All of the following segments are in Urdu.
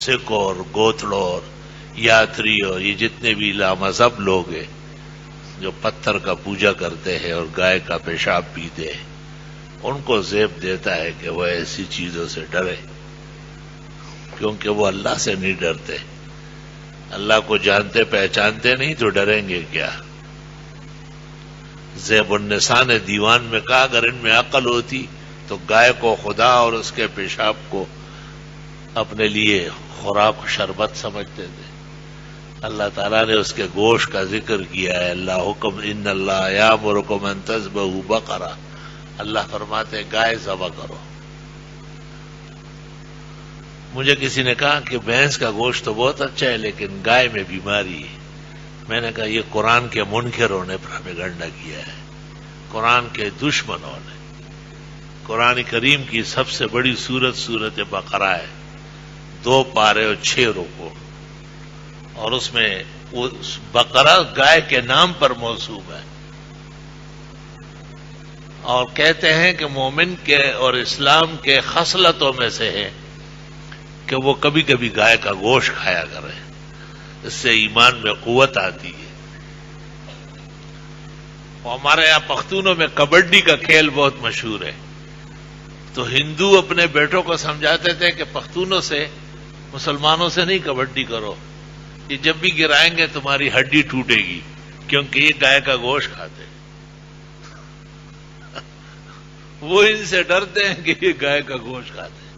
سکھ اور گوتڑو اور یاتری اور یہ جتنے بھی لامذہب لوگ ہیں جو پتھر کا پوجا کرتے ہیں اور گائے کا پیشاب پیتے ہیں، ان کو زیب دیتا ہے کہ وہ ایسی چیزوں سے ڈرے، کیونکہ وہ اللہ سے نہیں ڈرتے، اللہ کو جانتے پہچانتے نہیں تو ڈریں گے کیا؟ زیب النساء نے دیوان میں کہا اگر ان میں عقل ہوتی تو گائے کو خدا اور اس کے پیشاب کو اپنے لیے خوراک و شربت سمجھتے تھے۔ اللہ تعالیٰ نے اس کے گوشت کا ذکر کیا ہے، اللہ حکم ان اللہ یامرکم ان تذبحوا بقرہ، اللہ فرماتے ہیں گائے ذبح کرو۔ مجھے کسی نے کہا کہ بھینس کا گوشت تو بہت اچھا ہے لیکن گائے میں بیماری ہے۔ میں نے کہا یہ قرآن کے منکروں نے پروپیگنڈا کیا ہے، قرآن کے دشمنوں نے۔ قرآن کریم کی سب سے بڑی سورت بقرہ ہے، 2 پارے اور 6 رکوع، اور اس میں بقرہ گائے کے نام پر موصوف ہے، اور کہتے ہیں کہ مومن کے اور اسلام کے خصلتوں میں سے ہے کہ وہ کبھی کبھی گائے کا گوشت کھایا کرے، اس سے ایمان میں قوت آتی ہے۔ اور ہمارے یہاں پختونوں میں کبڈی کا کھیل بہت مشہور ہے، تو ہندو اپنے بیٹوں کو سمجھاتے تھے کہ پختونوں سے، مسلمانوں سے نہیں کبڈی کرو، یہ جب بھی گرائیں گے تمہاری ہڈی ٹوٹے گی، کیونکہ یہ گائے کا گوشت کھاتے ہیں۔ وہ ان سے ڈرتے ہیں کہ یہ گائے کا گوشت کھاتے ہیں،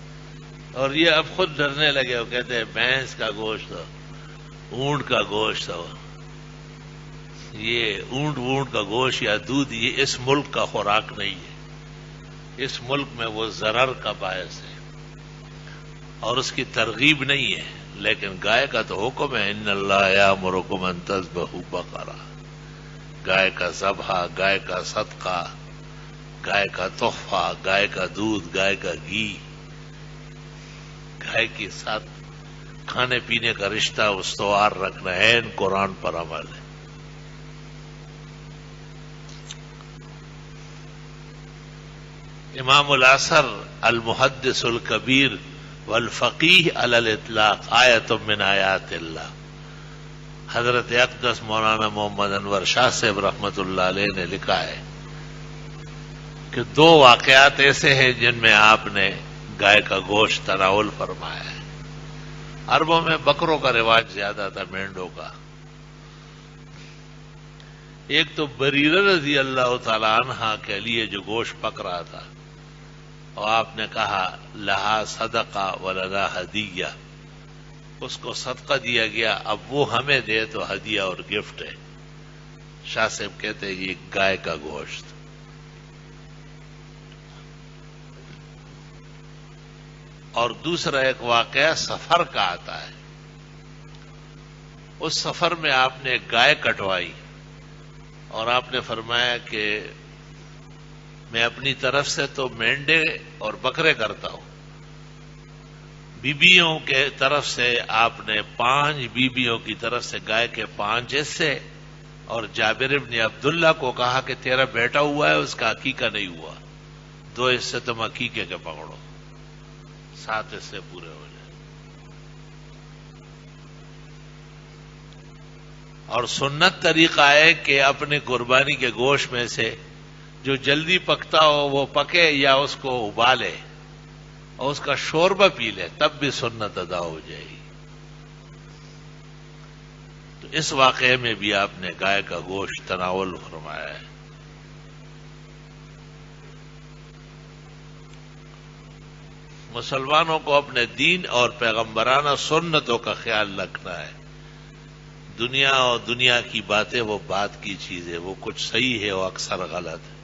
اور یہ اب خود ڈرنے لگے، وہ کہتے ہیں بھینس کا گوشت ہو، اونٹ کا گوشت ہو، یہ اونٹ کا گوشت یا دودھ یہ اس ملک کا خوراک نہیں ہے، اس ملک میں وہ ضرر کا باعث ہے اور اس کی ترغیب نہیں ہے۔ لیکن گائے کا تو حکم ہے ان اللہ یامرکم ان تذبحوا بقرہ، گائے کا ذبح، گائے کا صدقہ، گائے کا تحفہ، گائے کا دودھ، گائے کا گھی، گائے کے ساتھ کھانے پینے کا رشتہ استوار رکھنا ہے، ان قرآن پر عمل ہے۔ امام العصر المحدث الکبیر والفقیہ علی الاطلاق آیۃ من آیات اللہ، حضرت اقدس مولانا محمد انور شاہ صاحب رحمۃ اللہ علیہ نے لکھا ہے کہ 2 واقعات ایسے ہیں جن میں آپ نے گائے کا گوشت تناول فرمایا ہے۔ عربوں میں بکروں کا رواج زیادہ تھا، مینڈوں کا۔ ایک تو بریرہ رضی اللہ تعالی عنہا کے لیے جو گوشت پک رہا تھا، اور آپ نے کہا لہا صدقہ ولنا ہدیہ، اس کو صدقہ دیا گیا، اب وہ ہمیں دے تو ہدیہ اور گفٹ ہے۔ شاہ صاحب کہتے ہیں یہ گائے کا گوشت۔ اور دوسرا ایک واقعہ سفر کا آتا ہے، اس سفر میں آپ نے ایک گائے کٹوائی اور آپ نے فرمایا کہ میں اپنی طرف سے تو مینڈے اور بکرے کرتا ہوں، بیبیوں کے طرف سے آپ نے 5 بیبیوں کی طرف سے گائے کے 5 حصے، اور جابر بن عبداللہ کو کہا کہ تیرا بیٹا ہوا ہے اس کا عقیقہ نہیں ہوا، 2 حصے تم عقیقے کے پکڑو، 7 حصے پورے ہو جائیں۔ اور سنت طریقہ ہے کہ اپنے قربانی کے گوشت میں سے جو جلدی پکتا ہو وہ پکے یا اس کو ابالے اور اس کا شوربہ پی لے، تب بھی سنت ادا ہو جائے گی۔ تو اس واقعے میں بھی آپ نے گائے کا گوشت تناول فرمایا ہے۔ مسلمانوں کو اپنے دین اور پیغمبرانہ سنتوں کا خیال رکھنا ہے۔ دنیا اور دنیا کی باتیں وہ بات کی چیز ہے، وہ کچھ صحیح ہے وہ اکثر غلط ہے۔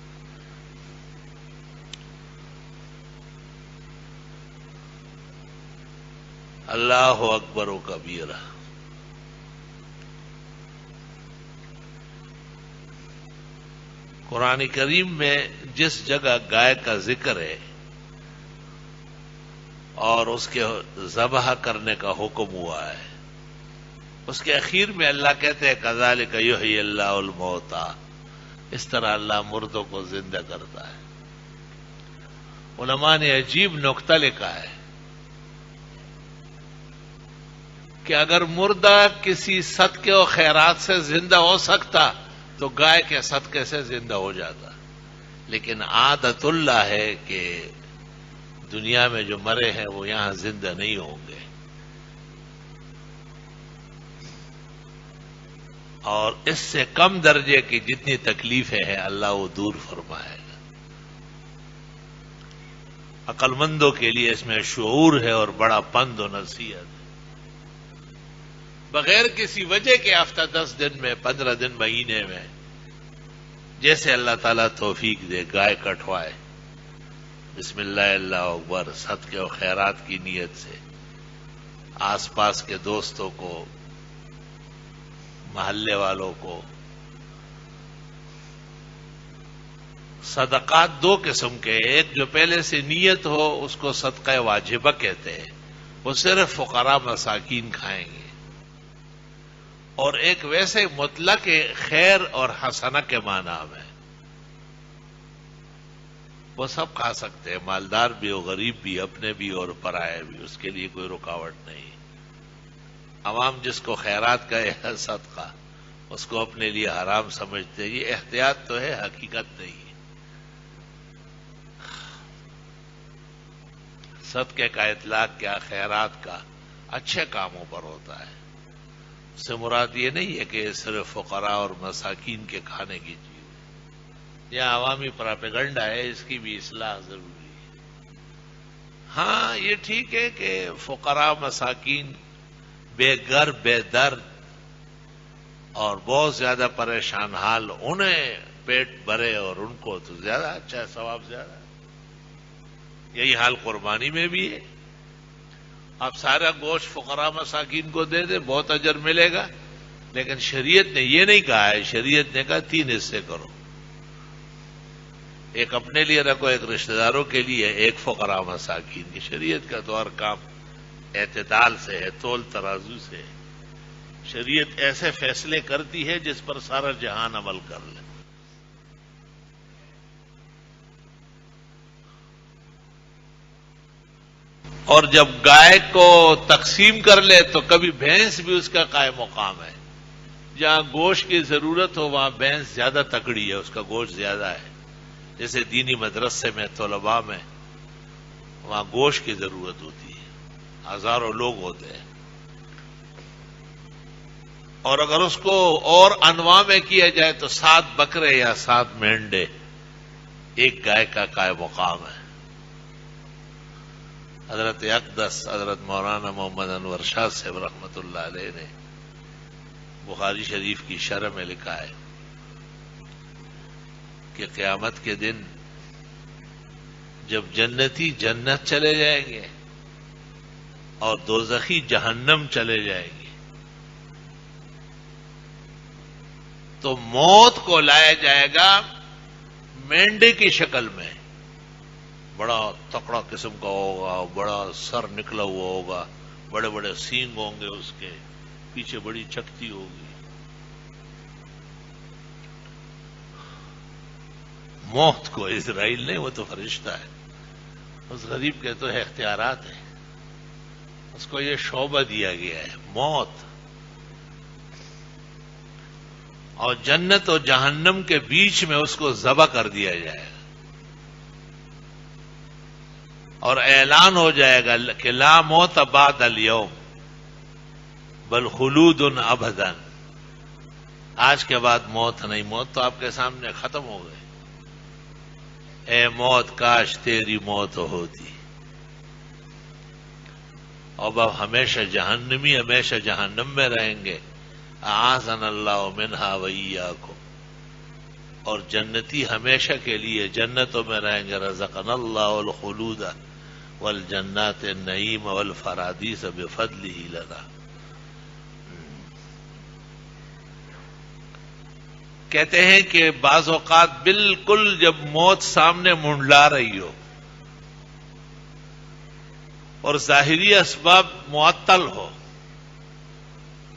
اللہ اکبر و کبیرہ۔ قرآن کریم میں جس جگہ گائے کا ذکر ہے اور اس کے ذبح کرنے کا حکم ہوا ہے، اس کے اخیر میں اللہ کہتے ہیں کذالک یحیی اللہ الموتیٰ، اس طرح اللہ مردوں کو زندہ کرتا ہے۔ علماء نے عجیب نکتہ لکھا ہے کہ اگر مردہ کسی صدقے و خیرات سے زندہ ہو سکتا تو گائے کے صدقے سے زندہ ہو جاتا، لیکن عادت اللہ ہے کہ دنیا میں جو مرے ہیں وہ یہاں زندہ نہیں ہوں گے، اور اس سے کم درجے کی جتنی تکلیفیں ہیں اللہ وہ دور فرمائے گا۔ عقل مندوں کے لیے اس میں شعور ہے اور بڑا پند و نصیحت ہے۔ بغیر کسی وجہ کے ہفتہ 10 دن میں 15 دن مہینے میں جیسے اللہ تعالیٰ توفیق دے گائے کٹوائے، بسم اللہ اللہ اکبر، صدقے و خیرات کی نیت سے آس پاس کے دوستوں کو، محلے والوں کو۔ صدقات دو قسم کے، ایک جو پہلے سے نیت ہو اس کو صدقہ واجبہ کہتے ہیں، وہ صرف فقراء مساکین کھائیں گے، اور ایک ویسے مطلق خیر اور حسنہ کے معنی میں، وہ سب کھا سکتے ہیں، مالدار بھی ہو، غریب بھی، اپنے بھی اور پرائے بھی، اس کے لیے کوئی رکاوٹ نہیں۔ عوام جس کو خیرات کا ہے صدقہ، اس کو اپنے لیے حرام سمجھتے ہیں، یہ احتیاط تو ہے، حقیقت نہیں ہے۔ صدقے کا اطلاق کیا خیرات کا اچھے کاموں پر ہوتا ہے، اس سے مراد یہ نہیں ہے کہ صرف فقراء اور مساکین کے کھانے کی چیز، یہ عوامی پراپیگنڈا ہے، اس کی بھی اصلاح ضروری ہے۔ ہاں یہ ٹھیک ہے کہ فقراء مساکین بے گھر بے در اور بہت زیادہ پریشان حال، انہیں پیٹ بھرے اور ان کو تو زیادہ اچھا ہے، ثواب زیادہ ہے۔ یہی حال قربانی میں بھی ہے، آپ سارا گوشت فقراء مساکین کو دے دیں، بہت اجر ملے گا، لیکن شریعت نے یہ نہیں کہا ہے، شریعت نے کہا 3 حصے کرو، ایک اپنے لیے رکھو، ایک رشتہ داروں کے لیے، ایک فقراء مساکین کی۔ شریعت کا تو ہر کام اعتدال سے ہے، تول ترازو سے ہے۔ شریعت ایسے فیصلے کرتی ہے جس پر سارا جہان عمل کر لے۔ اور جب گائے کو تقسیم کر لے تو کبھی بھینس بھی اس کا قائم مقام ہے، جہاں گوشت کی ضرورت ہو وہاں بھینس زیادہ تکڑی ہے، اس کا گوشت زیادہ ہے، جیسے دینی مدرسے میں، طلباء میں، وہاں گوشت کی ضرورت ہوتی ہے، ہزاروں لوگ ہوتے ہیں، اور اگر اس کو اور انواع میں کیا جائے تو 7 بکرے یا 7 مینڈے ایک گائے کا قائم مقام ہے۔ حضرت اقدس حضرت مولانا محمد انور شاہ صاحب رحمۃ اللہ علیہ نے بخاری شریف کی شرح میں لکھا ہے کہ قیامت کے دن جب جنتی جنت چلے جائیں گے اور دوزخی جہنم چلے جائیں گے تو موت کو لایا جائے گا مینڈے کی شکل میں، بڑا تکڑا قسم کا ہوگا، بڑا سر نکلا ہوا ہوگا، بڑے بڑے سینگ ہوں گے، اس کے پیچھے بڑی چکتی ہوگی۔ موت کو اسرائیل نہیں، وہ تو فرشتہ ہے، اس غریب کے تو اختیارات ہیں، اس کو یہ شعبہ دیا گیا ہے موت، اور جنت اور جہنم کے بیچ میں اس کو ذبح کر دیا جائے گا، اور اعلان ہو جائے گا کہ لا موت بعد اليوم بل خلود ابدا، آج کے بعد موت نہیں، موت تو آپ کے سامنے ختم ہو گئی، اے موت کاش تیری موت ہوتی، اب ہمیشہ جہنمی ہمیشہ جہنم میں رہیں گے، اعاذنا اللہ منہا وایاکم، اور جنتی ہمیشہ کے لیے جنتوں میں رہیں گے، رزقنا اللہ الخلود والجنات النعیم والفرادیس بفضلہ لنا۔ کہتے ہیں کہ بعض اوقات بالکل جب موت سامنے منڈلا رہی ہو اور ظاہری اسباب معطل ہو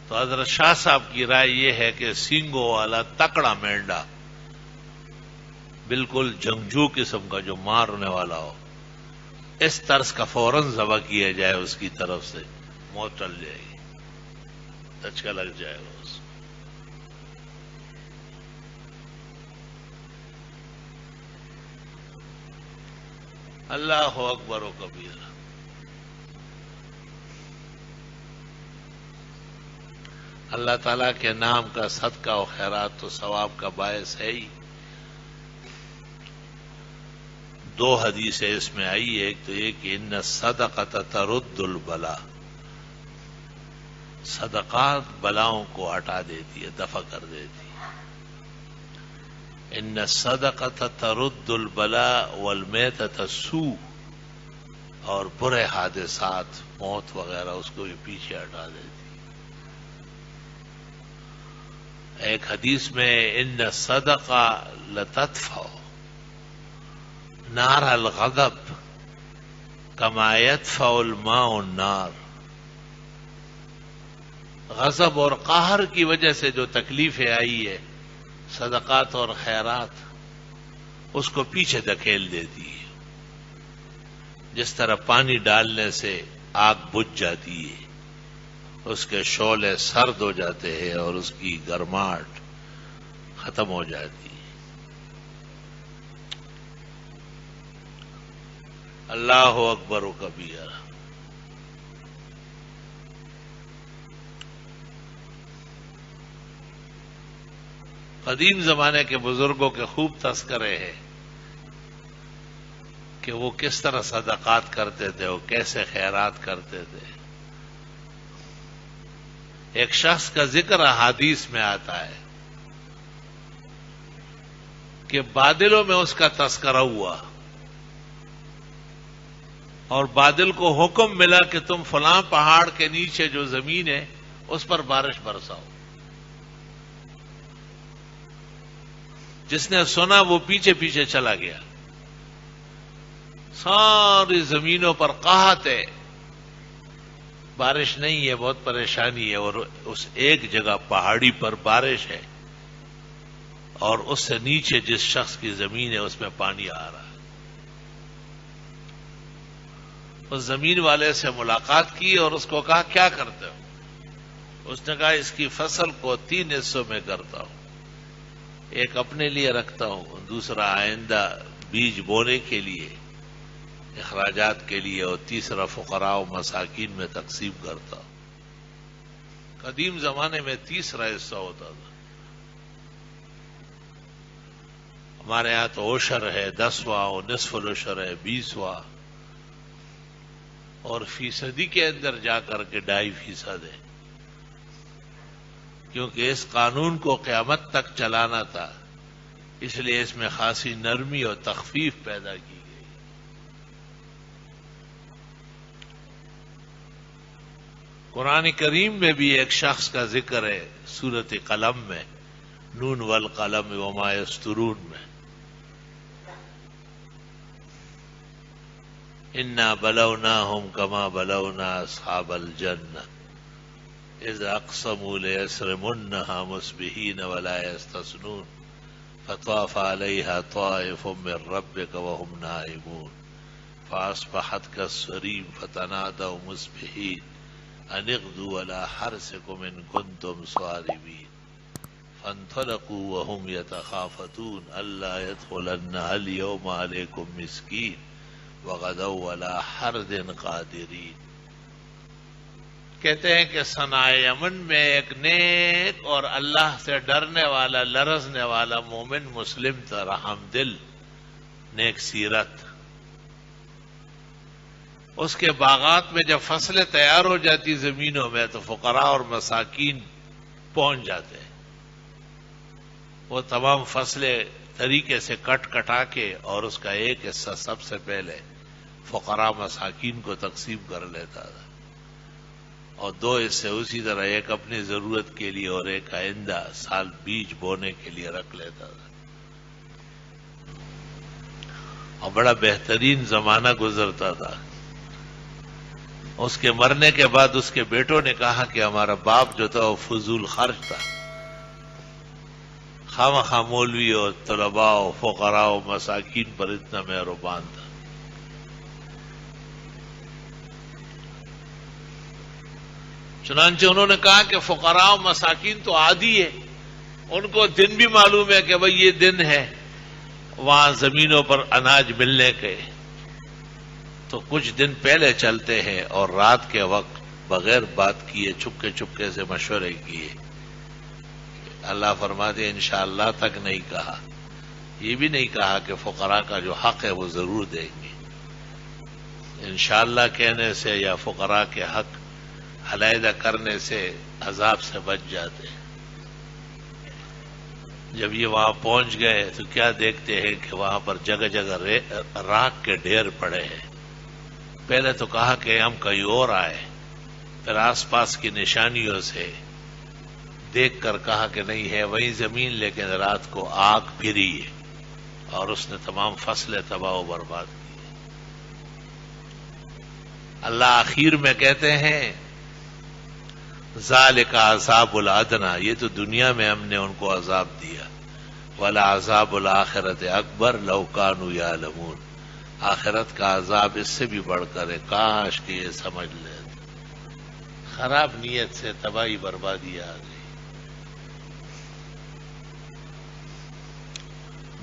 تو حضرت شاہ صاحب کی رائے یہ ہے کہ سینگوں والا تکڑا مینڈا، بالکل جنگجو قسم کا جو مارنے والا ہو، اس طرز کا فوراً ذبح کیا جائے، اس کی طرف سے موت ٹل جائے گی۔ دھچکا لگ جائے گا اس کو۔ اللہ اکبر و کبیرہ۔ اللہ تعالیٰ کے نام کا صدقہ و خیرات تو ثواب کا باعث ہے ہی۔ دو حدیثیں اس میں آئی، ایک تو یہ کہ ان الصدقۃ ترد البلا، صدقات بلاؤں کو ہٹا دیتی ہے، دفع کر دیتی ہے۔ ان الصدقۃ ترد البلا والمیتۃ السوء، اور برے حادثات، موت وغیرہ، اس کو بھی پیچھے ہٹا دیتی ہے۔ ایک حدیث میں ان الصدقہ لتدفع نار الغضب کما يدفع الماء النار، غضب اور قہر کی وجہ سے جو تکلیفیں آئی ہے، صدقات اور خیرات اس کو پیچھے دھکیل دیتی ہے، جس طرح پانی ڈالنے سے آگ بجھ جاتی ہے، اس کے شعلے سرد ہو جاتے ہیں اور اس کی گرماہٹ ختم ہو جاتی ہے۔ اللہ اکبر و کبیرہ۔ قدیم زمانے کے بزرگوں کے خوب تذکرے ہیں کہ وہ کس طرح صدقات کرتے تھے، وہ کیسے خیرات کرتے تھے۔ ایک شخص کا ذکر احادیث میں آتا ہے کہ بادلوں میں اس کا تذکرہ ہوا اور بادل کو حکم ملا کہ تم فلاں پہاڑ کے نیچے جو زمین ہے اس پر بارش برساؤ۔ جس نے سنا وہ پیچھے پیچھے چلا گیا، ساری زمینوں پر قحط ہے، بارش نہیں ہے، بہت پریشانی ہے، اور اس ایک جگہ پہاڑی پر بارش ہے اور اس سے نیچے جس شخص کی زمین ہے اس میں پانی آ رہا ہے۔ اس زمین والے سے ملاقات کی اور اس کو کہا کیا کرتے ہو؟ اس نے کہا اس کی فصل کو 3 حصوں میں کرتا ہوں، ایک اپنے لیے رکھتا ہوں، دوسرا آئندہ بیج بونے کے لیے، اخراجات کے لیے، اور تیسرا فقراء و مساکین میں تقسیم کرتا ہوں۔ قدیم زمانے میں تیسرا حصہ ہوتا تھا، ہمارے ہاں تو عشر ہے، 10واں، اور نصف العشر ہے، 20واں، اور فیصدی کے اندر جا کر کے 2.5% ہے، کیونکہ اس قانون کو قیامت تک چلانا تھا، اس لیے اس میں خاصی نرمی اور تخفیف پیدا کی گئی۔ قرآن کریم میں بھی ایک شخص کا ذکر ہے، سورۃ قلم میں، نون والقلم وما یسطرون میں، انا بلوناہم کما بلونا اصحاب الجنہ اذ اقسموا لیصرمنها مصبحین ولا یستثنون فطاف علیہا طائف من ربک وهم نائمون فاصبحت کالصریم فتنادوا مصبحین ان اغدوا على حرثکم ان کنتم صارمین فانطلقوا وهم يتخافتون الا يدخلنها اليوم عليكم مسکین وغدوا على حرد قادرین۔ کہتے ہیں کہ ثنا یمن میں ایک نیک اور اللہ سے ڈرنے والا، لرزنے والا مومن مسلم تھا، رحم دل، نیک سیرت۔ اس کے باغات میں جب فصلیں تیار ہو جاتی زمینوں میں تو فقراء اور مساکین پہنچ جاتے ہیں، وہ تمام فصلیں طریقے سے کٹا کے اور اس کا ایک حصہ سب سے پہلے فقراء مساکین کو تقسیم کر لیتا تھا، اور 2 حصے اسی طرح، ایک اپنی ضرورت کے لیے اور ایک آئندہ سال بیج بونے کے لیے رکھ لیتا تھا۔ اور بڑا بہترین زمانہ گزرتا تھا۔ اس کے مرنے کے بعد اس کے بیٹوں نے کہا کہ ہمارا باپ جو تھا وہ فضول خرچ تھا، خواہ مولوی اور طلباء و فقراء و مساکین پر اتنا مہربان تھا۔ چنانچہ انہوں نے کہا کہ فقراء و مساکین تو عادی ہے، ان کو دن بھی معلوم ہے کہ بھئی یہ دن ہے وہاں زمینوں پر اناج ملنے کے، تو کچھ دن پہلے چلتے ہیں اور رات کے وقت بغیر بات کیے چپکے چپکے سے مشورے کیے۔ اللہ فرماتے ہیں انشاءاللہ تک نہیں کہا، یہ بھی نہیں کہا کہ فقراء کا جو حق ہے وہ ضرور دیں گے۔ انشاءاللہ کہنے سے یا فقراء کے حق علیحدہ کرنے سے عذاب سے بچ جاتے ہیں۔ جب یہ وہاں پہنچ گئے تو کیا دیکھتے ہیں کہ وہاں پر جگہ جگہ راکھ کے ڈھیر پڑے ہیں۔ پہلے تو کہا کہ ہم کہیں اور آئے، پھر آس پاس کی نشانیوں سے دیکھ کر کہا کہ نہیں ہے وہی زمین، لیکن رات کو آگ پھری ہے اور اس نے تمام فصلیں تباہ و برباد کی۔ اللہ آخر میں کہتے ہیں ذالک عذاب الادنی، یہ تو دنیا میں ہم نے ان کو عذاب دیا، ولعذاب الآخرۃ اکبر لو کانوا یعلمون، آخرت کا عذاب اس سے بھی بڑھ کر ہے، کاش کہ یہ سمجھ لیں۔ خراب نیت سے تباہی بربادی آ گئی۔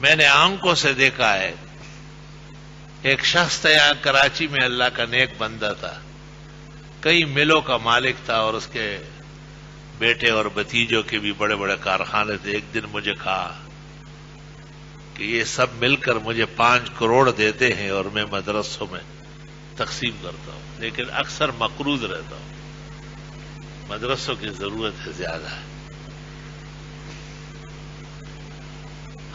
میں نے آنکھوں سے دیکھا ہے، ایک شخص تھا یہاں کراچی میں، اللہ کا نیک بندہ تھا، کئی ملوں کا مالک تھا اور اس کے بیٹے اور بھتیجوں کے بھی بڑے بڑے کارخانے تھے۔ ایک دن مجھے کہا کہ یہ سب مل کر مجھے 5 کروڑ دیتے ہیں اور میں مدرسوں میں تقسیم کرتا ہوں، لیکن اکثر مقروض رہتا ہوں، مدرسوں کی ضرورت ہے زیادہ ہے۔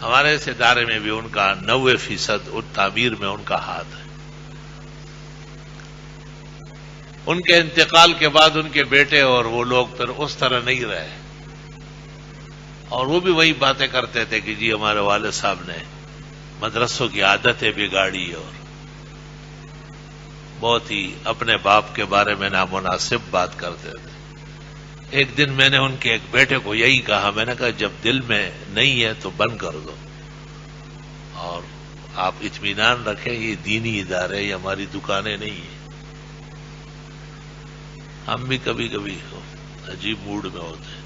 ہمارے اس ادارے میں بھی ان کا 90% ان تعمیر میں ان کا ہاتھ ہے۔ ان کے انتقال کے بعد ان کے بیٹے اور وہ لوگ پھر اس طرح نہیں رہے، اور وہ بھی وہی باتیں کرتے تھے کہ جی ہمارے والد صاحب نے مدرسوں کی عادتیں بگاڑی، اور بہت ہی اپنے باپ کے بارے میں نامناسب بات کرتے تھے۔ ایک دن میں نے ان کے ایک بیٹے کو یہی کہا، میں نے کہا جب دل میں نہیں ہے تو بند کر دو، اور آپ اطمینان رکھیں یہ دینی ادارے، یہ ہماری دکانیں نہیں ہیں۔ ہم بھی کبھی کبھی عجیب موڈ میں ہوتے ہیں۔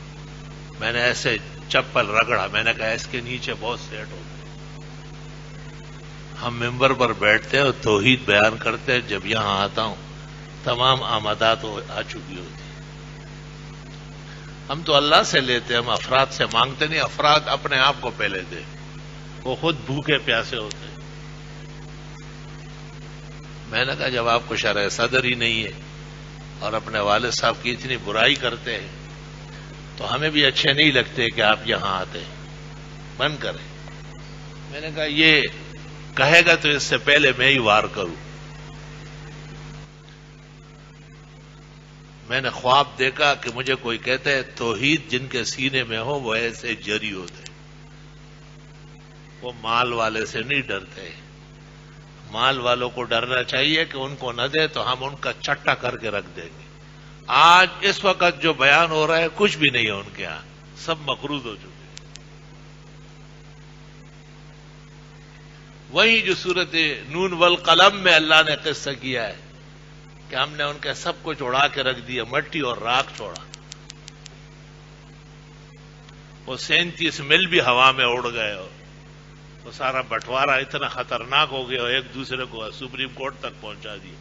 میں نے ایسے چپل رگڑا، میں نے کہا اس کے نیچے بہت سیٹ ہوتے ہیں۔ ہم ممبر پر بیٹھتے ہیں اور توحید بیان کرتے ہیں، جب یہاں آتا ہوں تمام آمدات آ چکی ہوتی۔ ہم تو اللہ سے لیتے ہیں، ہم افراد سے مانگتے نہیں، افراد اپنے آپ کو پہلے دے، وہ خود بھوکے پیاسے ہوتے ہیں۔ میں نے کہا جب آپ کو شرح صدر ہی نہیں ہے اور اپنے والد صاحب کی اتنی برائی کرتے ہیں تو ہمیں بھی اچھے نہیں لگتے کہ آپ یہاں آتے ہیں، بند کریں۔ میں نے کہا یہ کہے گا تو اس سے پہلے میں ہی وار کروں۔ میں نے خواب دیکھا کہ مجھے کوئی کہتا ہے توحید جن کے سینے میں ہو وہ ایسے جری ہوتے، وہ مال والے سے نہیں ڈرتے۔ مال والوں کو ڈرنا چاہیے کہ ان کو نہ دے تو ہم ان کا چٹا کر کے رکھ دیں گے۔ آج اس وقت جو بیان ہو رہا ہے کچھ بھی نہیں ہے ان کے ہاں، سب مقروض ہو چکے۔ وہی جو سورت نون والقلم میں اللہ نے قصہ کیا ہے کہ ہم نے ان کے سب کچھ اڑا کے رکھ دیا، مٹی اور راکھ چھوڑا۔ وہ 37 مل بھی ہوا میں اڑ گئے، اور وہ سارا بٹوارا اتنا خطرناک ہو گیا اور ایک دوسرے کو سپریم کورٹ تک پہنچا دیا۔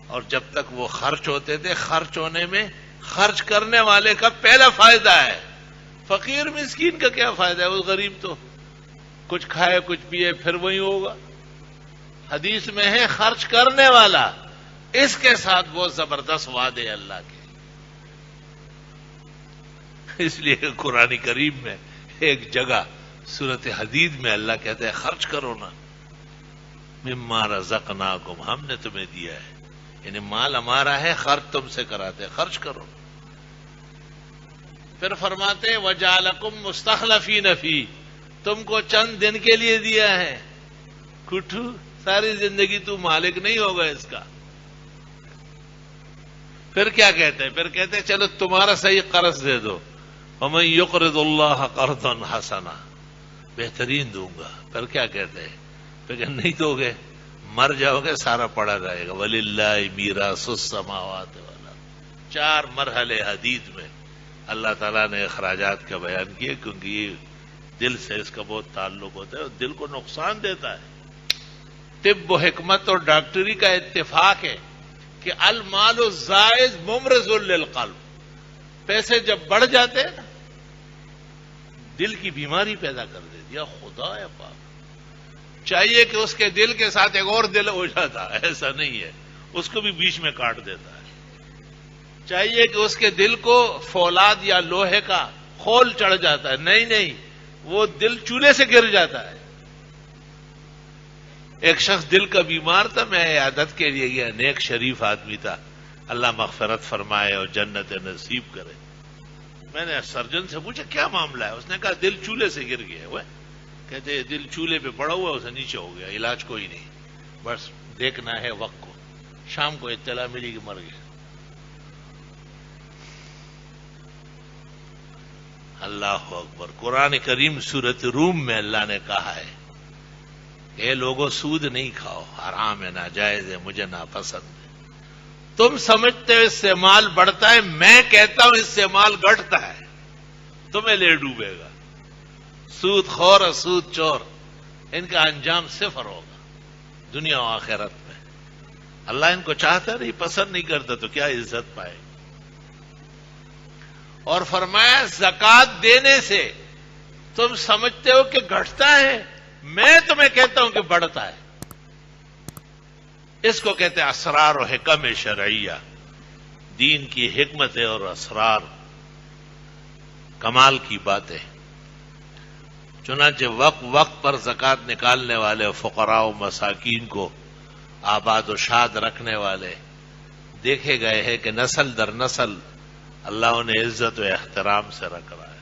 اور جب تک وہ خرچ ہوتے تھے، خرچ ہونے میں خرچ کرنے والے کا پہلا فائدہ ہے، فقیر مسکین کا کیا فائدہ ہے؟ وہ غریب تو کچھ کھائے کچھ پیے پھر وہی ہوگا۔ حدیث میں ہے خرچ کرنے والا، اس کے ساتھ بہت زبردست وعدے اللہ کے۔ اس لیے قرآن کریم میں ایک جگہ سورۃ حدید میں اللہ کہتا ہے خرچ کرو نا، مما رزقناکم، ہم نے تمہیں دیا ہے، یعنی مال ہمارا ہے، خرچ تم سے کراتے، خرچ کرو۔ پھر فرماتے ہیں وجعلکم مستخلفین فی، تم کو چند دن کے لیے دیا ہے، کٹھو ساری زندگی تو مالک نہیں ہوگا اس کا۔ پھر کیا کہتے ہیں؟ پھر کہتے ہیں چلو تمہارا صحیح قرض دے دو، ومن یقرض اللہ قرضا حسنا، بہترین دوں گا۔ پھر کیا کہتے ہیں؟ پھر کہ نہیں دو گے مر جاؤ گے سارا پڑا رہے گا. وَلِلَّهِ مِيرَاثُ السَّمَاوَاتِ وَالْأَرْضِ. 4 مرحلے حدیث میں اللہ تعالیٰ نے اخراجات کا بیان کیے، کیونکہ یہ دل سے اس کا بہت تعلق ہوتا ہے اور دل کو نقصان دیتا ہے. طب و حکمت اور ڈاکٹری کا اتفاق ہے کہ المال الزائد ممرض للقلب. پیسے جب بڑھ جاتے ہیں نا دل کی بیماری پیدا کر دیتی ہے. خدا ہے پاک، چاہیے کہ اس کے دل کے ساتھ ایک اور دل ہو جاتا، ایسا نہیں ہے، اس کو بھی بیچ میں کاٹ دیتا ہے. چاہیے کہ اس کے دل کو فولاد یا لوہے کا خول چڑھ جاتا ہے، نہیں، وہ دل چولہے سے گر جاتا ہے. ایک شخص دل کا بیمار تھا، میں عیادت کے لیے گیا، نیک شریف آدمی تھا، اللہ مغفرت فرمائے اور جنت نصیب کرے. میں نے سرجن سے پوچھا کیا معاملہ ہے؟ اس نے کہا دل چولہے سے گر گیا. وہ کہتے دل چولہے پہ پڑا ہوا اسے نیچے ہو گیا، علاج کوئی نہیں، بس دیکھنا ہے وقت کو. شام کو اطلاع ملی کہ مر گیا. اللہ اکبر. قرآن کریم سورۃ روم میں اللہ نے کہا ہے اے لوگوں سود نہیں کھاؤ، حرام ہے، ناجائز ہے، مجھے ناپسند ہے. تم سمجھتے ہو اس سے مال بڑھتا ہے، میں کہتا ہوں اس سے مال گھٹتا ہے، تمہیں لے ڈوبے گا. سود خور اور سود چور ان کا انجام صفر ہوگا دنیا و آخرت میں. اللہ ان کو چاہتا نہیں، پسند نہیں کرتا تو کیا عزت پائے. اور فرمایا زکات دینے سے تم سمجھتے ہو کہ گھٹتا ہے، میں تمہیں کہتا ہوں کہ بڑھتا ہے. اس کو کہتے ہیں اسرار و حکم شرعیہ، دین کی حکمتیں اور اسرار، کمال کی باتیں. چنانچہ وقت پر زکات نکالنے والے فقراء و مساکین کو آباد و شاد رکھنے والے دیکھے گئے ہیں کہ نسل در نسل اللہ انہیں عزت و احترام سے رکھ رہا ہے.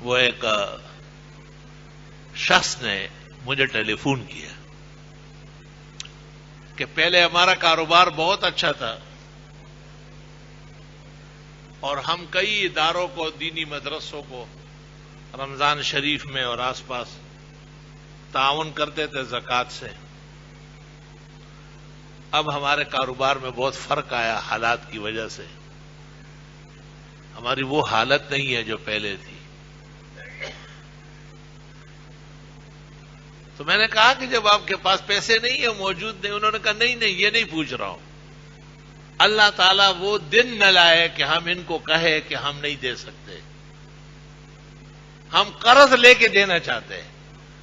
وہ ایک شخص نے مجھے ٹیلی فون کیا کہ پہلے ہمارا کاروبار بہت اچھا تھا اور ہم کئی اداروں کو، دینی مدرسوں کو رمضان شریف میں اور آس پاس تعاون کرتے تھے زکوٰۃ سے. اب ہمارے کاروبار میں بہت فرق آیا حالات کی وجہ سے. ہماری وہ حالت نہیں ہے جو پہلے تھی. تو میں نے کہا کہ جب آپ کے پاس پیسے نہیں ہیں، موجود نہیں. انہوں نے کہا نہیں یہ نہیں پوچھ رہا ہوں، اللہ تعالیٰ وہ دن نہ لائے کہ ہم ان کو کہے کہ ہم نہیں دے سکتے. ہم قرض لے کے دینا چاہتے ہیں،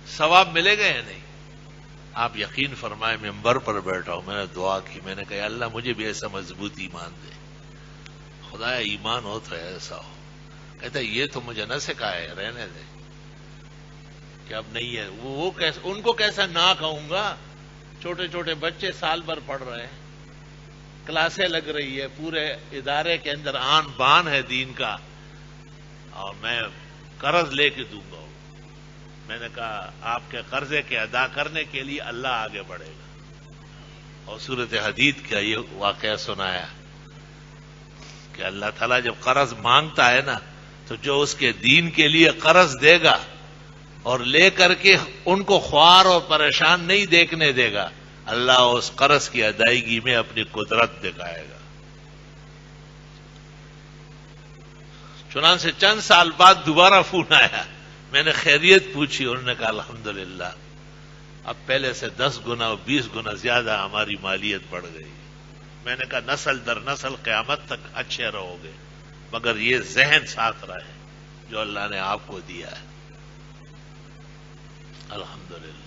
ثواب ملے گا یا نہیں؟ آپ یقین فرمائے ممبر پر بیٹھا ہوں، میں نے دعا کی، میں نے کہا اللہ مجھے بھی ایسا مضبوط ایمان دے. خدا ایمان ہو تو ایسا ہو. کہتا ہے یہ تو مجھے نہ سکھائے، رہنے دے کہ اب نہیں ہے. وہ ان کو کیسا نہ کہوں گا؟ چھوٹے چھوٹے بچے سال بھر پڑھ رہے ہیں، کلاسیں لگ رہی ہے، پورے ادارے کے اندر آن بان ہے دین کا، اور میں قرض لے کے دوں گا. میں نے کہا آپ کے قرضے کے ادا کرنے کے لیے اللہ آگے بڑھے گا. اور سورۃ حدید کا یہ واقعہ سنایا کہ اللہ تعالیٰ جب قرض مانگتا ہے نا تو جو اس کے دین کے لیے قرض دے گا اور لے کر کے ان کو خوار اور پریشان نہیں دیکھنے دے گا، اللہ اس قرض کی ادائیگی میں اپنی قدرت دکھائے گا. چنانچہ چند سال بعد دوبارہ فون آیا، میں نے خیریت پوچھی، انہوں نے کہا الحمدللہ اب پہلے سے 10 گنا اور 20 گنا زیادہ ہماری مالیت بڑھ گئی. میں نے کہا نسل در نسل قیامت تک اچھے رہو گے، مگر یہ ذہن ساتھ رہے جو اللہ نے آپ کو دیا ہے. الحمدللہ.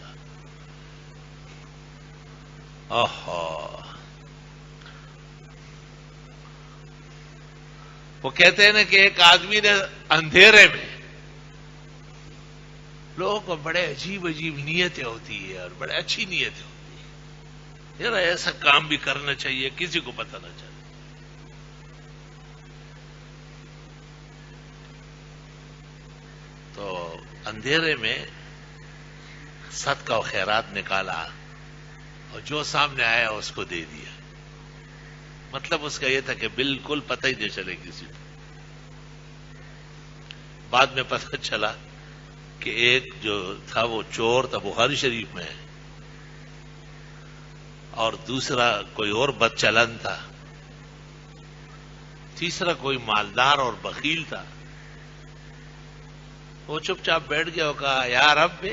وہ کہتے ہیں نا کہ ایک آدمی نے اندھیرے میں، لوگوں کو بڑے عجیب نیتیں ہوتی ہے اور بڑے اچھی نیتیں ہوتی ہیں، یار ایسا کام بھی کرنا چاہیے، کسی کو پتہ نہ چلے. تو اندھیرے میں صدقہ و خیرات نکالا اور جو سامنے آیا اس کو دے دیا. مطلب اس کا یہ تھا کہ بالکل پتہ ہی نہیں چلے کسی کو. بعد میں پتہ چلا کہ ایک جو تھا وہ چور تھا، بخاری شریف میں ہے، اور دوسرا کوئی اور بد چلن تھا، تیسرا کوئی مالدار اور بخیل تھا. وہ چپ چاپ بیٹھ گیا اور کہا یا رب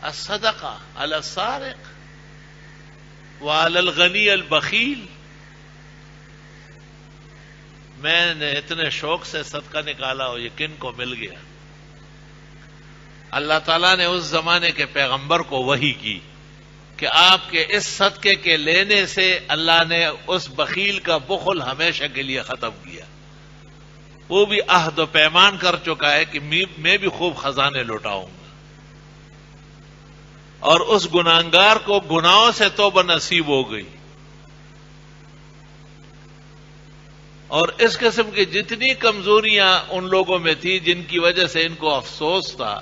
الصدقہ علی السارق وعلی الغنی البخیل. میں نے اتنے شوق سے صدقہ نکالا اور یہ کن کو مل گیا؟ اللہ تعالیٰ نے اس زمانے کے پیغمبر کو وحی کی کہ آپ کے اس صدقے کے لینے سے اللہ نے اس بخیل کا بخل ہمیشہ کے لیے ختم کیا. وہ بھی عہد و پیمان کر چکا ہے کہ میں بھی خوب خزانے لوٹاؤں گا، اور اس گناہگار کو گناہوں سے توبہ نصیب ہو گئی. اور اس قسم کی جتنی کمزوریاں ان لوگوں میں تھی جن کی وجہ سے ان کو افسوس تھا،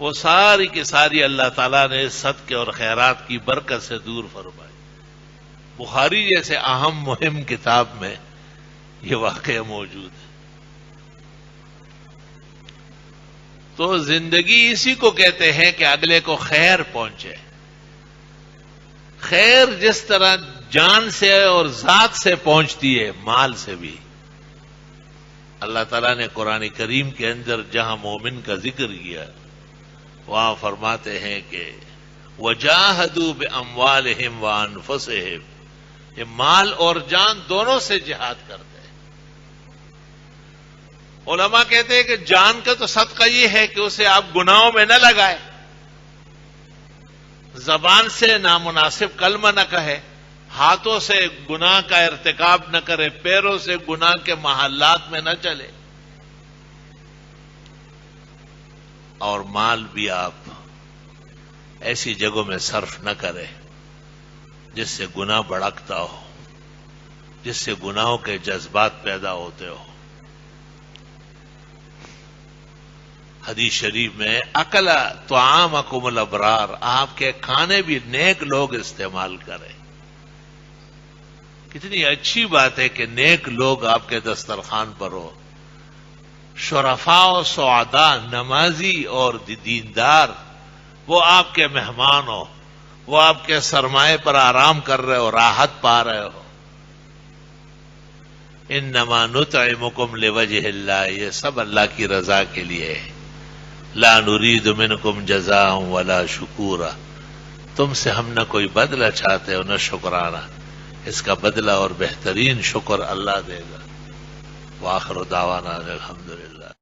وہ ساری کی ساری اللہ تعالیٰ نے صدقے اور خیرات کی برکت سے دور فرمائی. بخاری جیسے اہم مہم کتاب میں یہ واقعہ موجود ہے. تو زندگی اسی کو کہتے ہیں کہ اگلے کو خیر پہنچے. خیر جس طرح جان سے اور ذات سے پہنچتی ہے، مال سے بھی. اللہ تعالیٰ نے قرآن کریم کے اندر جہاں مومن کا ذکر کیا، وہاں فرماتے ہیں کہ وَجَاهَدُوا بِأَمْوَالِهِمْ وَأَنفُسِهِمْ، یہ مال اور جان دونوں سے جہاد کرتے ہیں. علماء کہتے ہیں کہ جان کا تو صدقہ یہ ہے کہ اسے آپ گناہوں میں نہ لگائے، زبان سے نامناسب کلمہ نہ کہے، ہاتھوں سے گناہ کا ارتکاب نہ کرے، پیروں سے گناہ کے محلات میں نہ چلے، اور مال بھی آپ ایسی جگہوں میں صرف نہ کرے جس سے گناہ بڑھتا ہو، جس سے گناہوں کے جذبات پیدا ہوتے ہو. حدیث شریف میں اکل طعامکم الابرار، آپ کے کھانے بھی نیک لوگ استعمال کریں. کتنی اچھی بات ہے کہ نیک لوگ آپ کے دسترخوان پر ہو. شرفاء و سعداء، نمازی اور دیندار، وہ آپ کے مہمان ہو، وہ آپ کے سرمائے پر آرام کر رہے ہو، راحت پا رہے ہو. انما نطعمکم لوجہ اللہ، یہ سب اللہ کی رضا کے لیے ہے. لا نرید منکم جزاء ولا شکورا، تم سے ہم نہ کوئی بدلہ چاہتے ہو نہ شکرانہ، اس کا بدلہ اور بہترین شکر اللہ دے گا. وآخر دعوانا الحمدللہ.